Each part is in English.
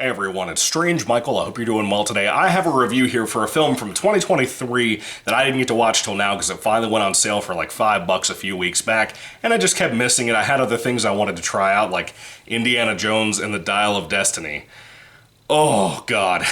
Hey everyone, it's Strange Michael. I hope you're doing well today. I have a review here for a film from 2023 that I didn't get to watch till now because it finally went on sale for like $5 a few weeks back, and I just kept missing it. I had other things I wanted to try out, like Indiana Jones and the Dial of Destiny. Oh, God.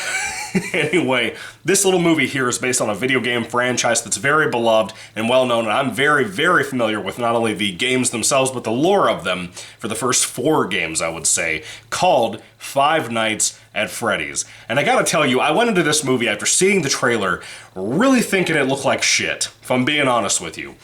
Anyway, this little movie here is based on a video game franchise that's very beloved and well-known, and I'm very, very familiar with not only the games themselves, but the lore of them for the first 4 games, I would say, called Five Nights at Freddy's. And I gotta tell you, I went into this movie after seeing the trailer, really thinking it looked like shit, if I'm being honest with you.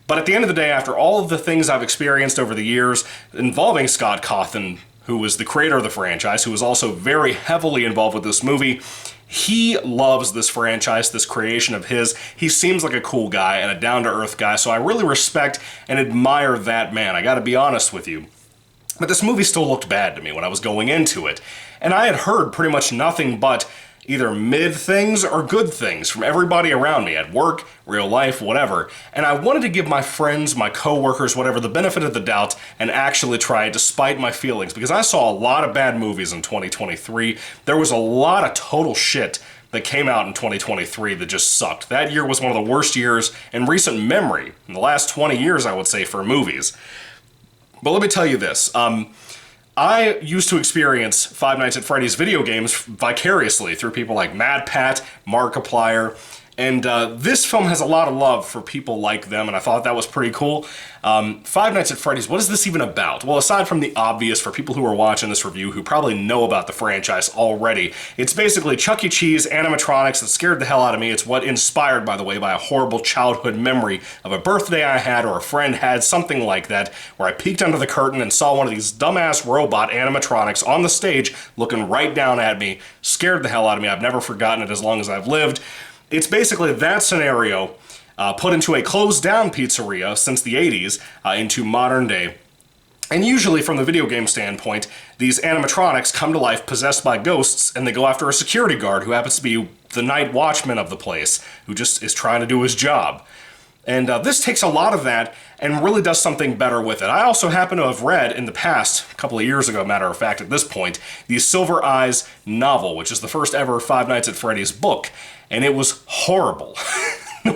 But at the end of the day, after all of the things I've experienced over the years involving Scott Cawthon, who was the creator of the franchise, who was also very heavily involved with this movie, he loves this franchise, this creation of his. He seems like a cool guy and a down-to-earth guy, so I really respect and admire that man, I gotta be honest with you. But this movie still looked bad to me when I was going into it, and I had heard pretty much nothing but either mid things or good things from everybody around me, at work, real life, whatever. And I wanted to give my friends, my coworkers, whatever, the benefit of the doubt and actually try it despite my feelings, because I saw a lot of bad movies in 2023. There was a lot of total shit that came out in 2023 that just sucked. That year was one of the worst years in recent memory, in the last 20 years, I would say, for movies. But let me tell you this, I used to experience Five Nights at Freddy's video games vicariously through people like Mad Pat, Markiplier, and this film has a lot of love for people like them, and I thought that was pretty cool. Five Nights at Freddy's, what is this even about? Well, aside from the obvious for people who are watching this review who probably know about the franchise already, it's basically Chuck E. Cheese animatronics that scared the hell out of me. It's what inspired, by the way, by a horrible childhood memory of a birthday I had or a friend had, something like that, where I peeked under the curtain and saw one of these dumbass robot animatronics on the stage looking right down at me. Scared the hell out of me. I've never forgotten it as long as I've lived. It's basically that scenario put into a closed-down pizzeria since the 80s into modern day. And usually, from the video game standpoint, these animatronics come to life possessed by ghosts, and they go after a security guard who happens to be the night watchman of the place, who just is trying to do his job. And this takes a lot of that and really does something better with it. I also happen to have read in the past, a couple of years ago, matter of fact, at this point, the Silver Eyes novel, which is the first ever Five Nights at Freddy's book, and it was horrible.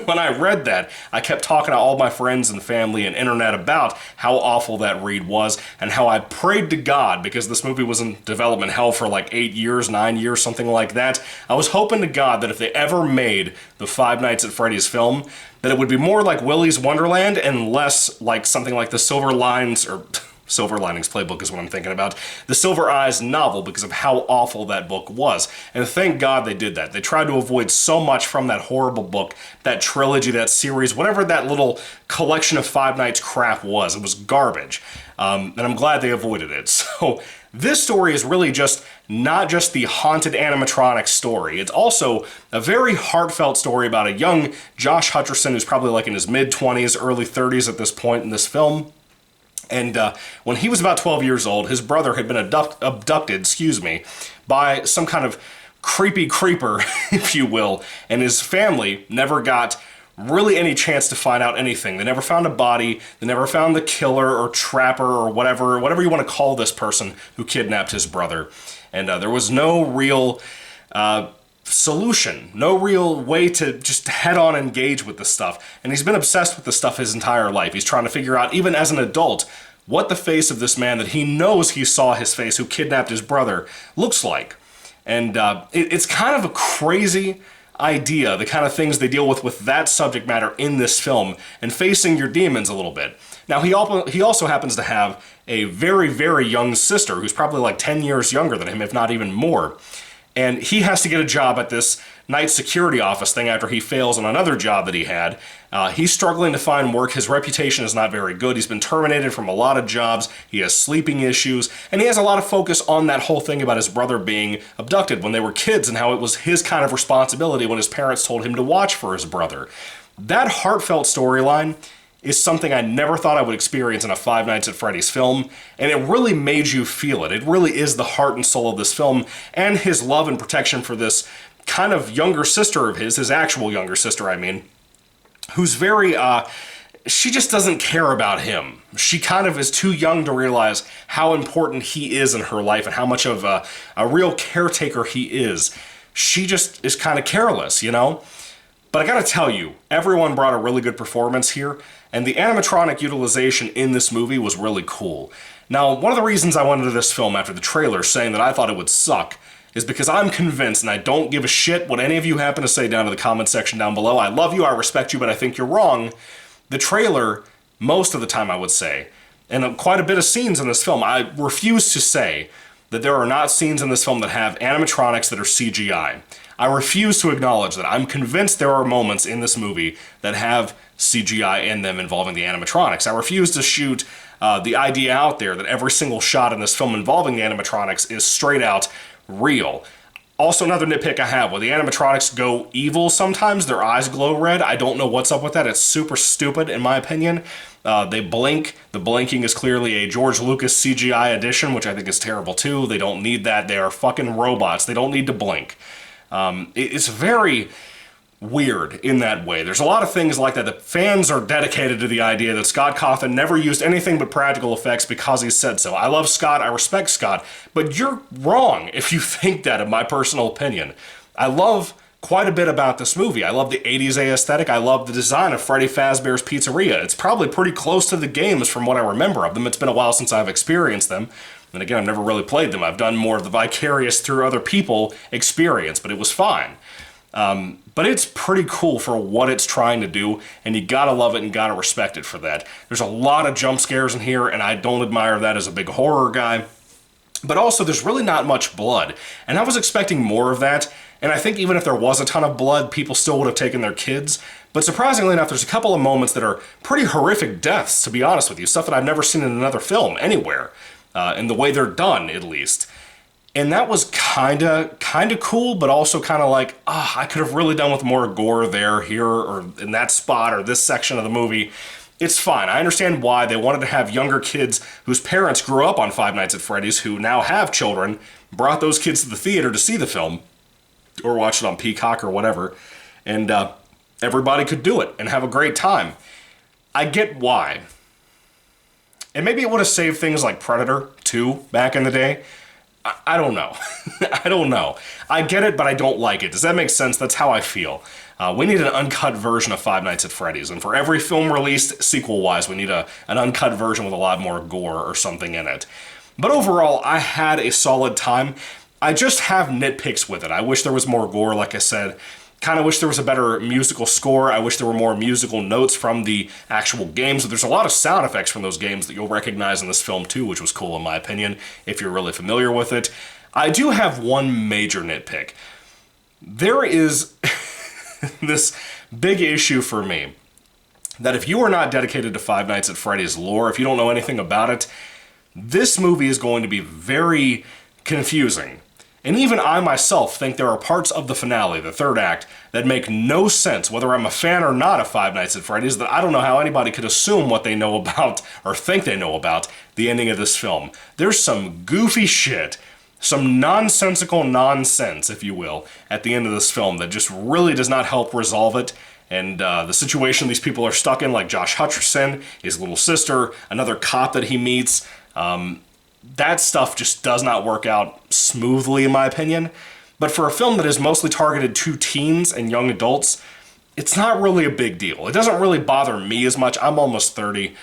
When I read that, I kept talking to all my friends and family and internet about how awful that read was and how I prayed to God, because this movie was in development hell for like 8 years, 9 years, something like that. I was hoping to God that if they ever made the Five Nights at Freddy's film, that it would be more like Willy's Wonderland and less like something like the Silver Linings Playbook is what I'm thinking about. The Silver Eyes novel, because of how awful that book was. And thank God they did that. They tried to avoid so much from that horrible book, that trilogy, that series, whatever that little collection of Five Nights crap was. It was garbage. And I'm glad they avoided it. So this story is really just not just the haunted animatronic story. It's also a very heartfelt story about a young Josh Hutcherson who's probably like in his mid-20s, early 30s at this point in this film. And when he was about 12 years old, his brother had been abducted, by some kind of creepy creeper, if you will, and his family never got really any chance to find out anything. They never found a body, they never found the killer or trapper or whatever you want to call this person who kidnapped his brother. And there was no real solution, no real way to just head-on engage with this stuff. And he's been obsessed with this stuff his entire life. He's trying to figure out, even as an adult, what the face of this man that he knows he saw his face, who kidnapped his brother, looks like. And it's kind of a crazy idea, the kind of things they deal with that subject matter in this film, and facing your demons a little bit. Now, he also happens to have a very, very young sister who's probably like 10 years younger than him, if not even more. And he has to get a job at this night security office thing after he fails on another job that he had. He's struggling to find work. His reputation is not very good. He's been terminated from a lot of jobs. He has sleeping issues. And he has a lot of focus on that whole thing about his brother being abducted when they were kids and how it was his kind of responsibility when his parents told him to watch for his brother. That heartfelt storyline is something I never thought I would experience in a Five Nights at Freddy's film, and it really made you feel it. It really is the heart and soul of this film, and his love and protection for this kind of younger sister of his actual younger sister, I mean, who's very she just doesn't care about him. She kind of is too young to realize how important he is in her life and how much of a real caretaker he is. She just is kind of careless, you know? But I gotta tell you, everyone brought a really good performance here, and the animatronic utilization in this movie was really cool. Now, one of the reasons I went into this film after the trailer saying that I thought it would suck is because I'm convinced, and I don't give a shit what any of you happen to say down in the comment section down below. I love you, I respect you, but I think you're wrong. The trailer, most of the time I would say, and quite a bit of scenes in this film, I refuse to say that there are not scenes in this film that have animatronics that are CGI. I refuse to acknowledge that. I'm convinced there are moments in this movie that have CGI in them involving the animatronics. I refuse to shoot the idea out there that every single shot in this film involving the animatronics is straight out real. Also, another nitpick I have, when the animatronics go evil sometimes, their eyes glow red. I don't know what's up with that. It's super stupid, in my opinion. They blink. The blinking is clearly a George Lucas CGI addition, which I think is terrible too. They don't need that. They are fucking robots. They don't need to blink. It's very weird in that way. There's a lot of things like that. The fans are dedicated to the idea that Scott Cawthon never used anything but practical effects because he said so. I love Scott, I respect Scott, but you're wrong if you think that, in my personal opinion. I love quite a bit about this movie. I love the 80s aesthetic. I love the design of Freddy Fazbear's Pizzeria. It's probably pretty close to the games from what I remember of them. It's been a while since I've experienced them. And again, I've never really played them. I've done more of the vicarious through other people experience, but it was fine. But it's pretty cool for what it's trying to do, and you gotta love it and gotta respect it for that. There's a lot of jump scares in here, and I don't admire that as a big horror guy. But also, there's really not much blood, and I was expecting more of that, and I think even if there was a ton of blood, people still would have taken their kids. But surprisingly enough, there's a couple of moments that are pretty horrific deaths, to be honest with you. Stuff that I've never seen in another film, anywhere. In the way they're done, at least. And that was kinda cool, but also kinda like, I could have really done with more gore there, here, or in that spot, or this section of the movie. It's fine. I understand why they wanted to have younger kids whose parents grew up on Five Nights at Freddy's, who now have children, brought those kids to the theater to see the film, or watch it on Peacock or whatever, and everybody could do it and have a great time. I get why. And maybe it would have saved things like Predator 2 back in the day. I don't know. I don't know. I get it, but I don't like it. Does that make sense? That's how I feel. We need an uncut version of Five Nights at Freddy's, and for every film released sequel-wise, we need an uncut version with a lot more gore or something in it. But overall, I had a solid time. I just have nitpicks with it. I wish there was more gore, like I said. Kind of wish there was a better musical score. I wish there were more musical notes from the actual games. There's a lot of sound effects from those games that you'll recognize in this film too, which was cool in my opinion, if you're really familiar with it. I do have one major nitpick. There is this big issue for me that if you are not dedicated to Five Nights at Freddy's lore, if you don't know anything about it, this movie is going to be very confusing. And even I myself think there are parts of the finale, the third act, that make no sense, whether I'm a fan or not of Five Nights at Freddy's, that I don't know how anybody could assume what they know about, or think they know about, the ending of this film. There's some goofy shit, some nonsensical nonsense, if you will, at the end of this film that just really does not help resolve it. And the situation these people are stuck in, like Josh Hutcherson, his little sister, another cop that he meets, that stuff just does not work out smoothly, in my opinion. But for a film that is mostly targeted to teens and young adults, it's not really a big deal. It doesn't really bother me as much. I'm almost 30,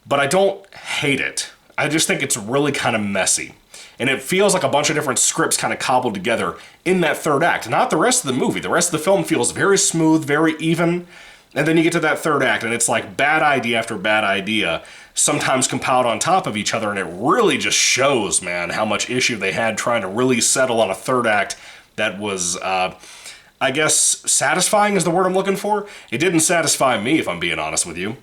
but I don't hate it. I just think it's really kind of messy. And it feels like a bunch of different scripts kind of cobbled together in that third act, not the rest of the movie. The rest of the film feels very smooth, very even. And then you get to that third act, and it's like bad idea after bad idea, sometimes compiled on top of each other, and it really just shows, man, how much issue they had trying to really settle on a third act that was, I guess, satisfying is the word I'm looking for. It didn't satisfy me, if I'm being honest with you.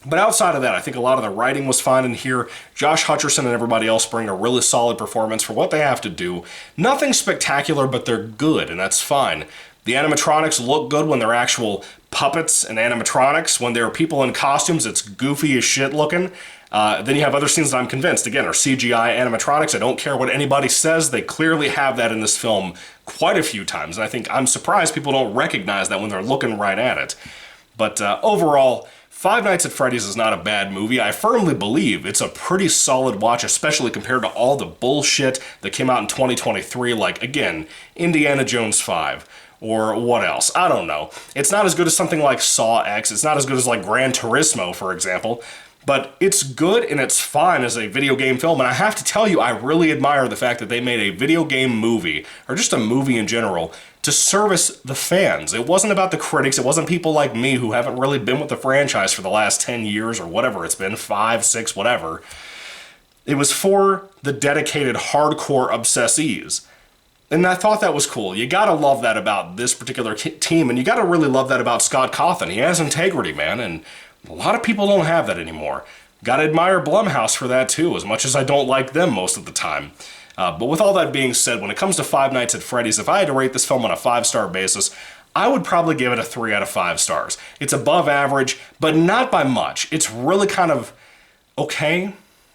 But outside of that, I think a lot of the writing was fine in here. Josh Hutcherson and everybody else bring a really solid performance for what they have to do. Nothing spectacular, but they're good, and that's fine. The animatronics look good when they're actual puppets and animatronics. When they're people in costumes, it's goofy as shit looking. Then you have other scenes that I'm convinced, again, are CGI animatronics. I don't care what anybody says. They clearly have that in this film quite a few times. And I think I'm surprised people don't recognize that when they're looking right at it. But overall, Five Nights at Freddy's is not a bad movie. I firmly believe it's a pretty solid watch, especially compared to all the bullshit that came out in 2023, like, again, Indiana Jones 5. Or what else? I don't know. It's not as good as something like Saw X. It's not as good as like Gran Turismo, for example. But it's good and it's fine as a video game film. And I have to tell you, I really admire the fact that they made a video game movie, or just a movie in general, to service the fans. It wasn't about the critics. It wasn't people like me who haven't really been with the franchise for the last 10 years or whatever it's been, 5, 6, whatever. It was for the dedicated hardcore obsessees. And I thought that was cool. You gotta love that about this particular team, and you gotta really love that about Scott Cawthon. He has integrity, man, and a lot of people don't have that anymore. Gotta admire Blumhouse for that too, as much as I don't like them most of the time. But with all that being said, when it comes to Five Nights at Freddy's, if I had to rate this film on a 5-star basis, I would probably give it a 3 out of 5 stars. It's above average, but not by much. It's really kind of okay,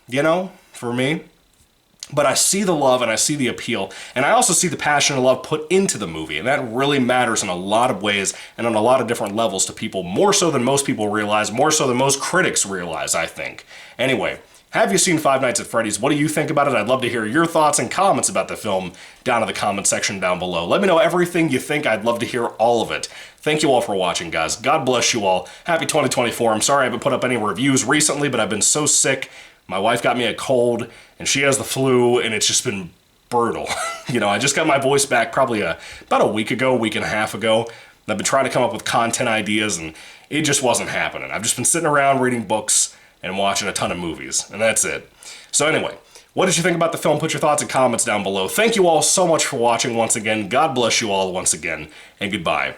you know, for me. But I see the love and I see the appeal, and I also see the passion and love put into the movie, and that really matters in a lot of ways and on a lot of different levels to people, more so than most people realize, more so than most critics realize, I think. Anyway, have you seen Five Nights at Freddy's? What do you think about it? I'd love to hear your thoughts and comments about the film down in the comment section down below. Let me know everything you think. I'd love to hear all of it. Thank you all for watching, guys. God bless you all. Happy 2024. I'm sorry I haven't put up any reviews recently, but I've been so sick. My wife got me a cold, and she has the flu, and it's just been brutal. You know, I just got my voice back probably about a week ago, week and a half ago. And I've been trying to come up with content ideas, and it just wasn't happening. I've just been sitting around reading books and watching a ton of movies, and that's it. So anyway, what did you think about the film? Put your thoughts and comments down below. Thank you all so much for watching once again. God bless you all once again, and goodbye.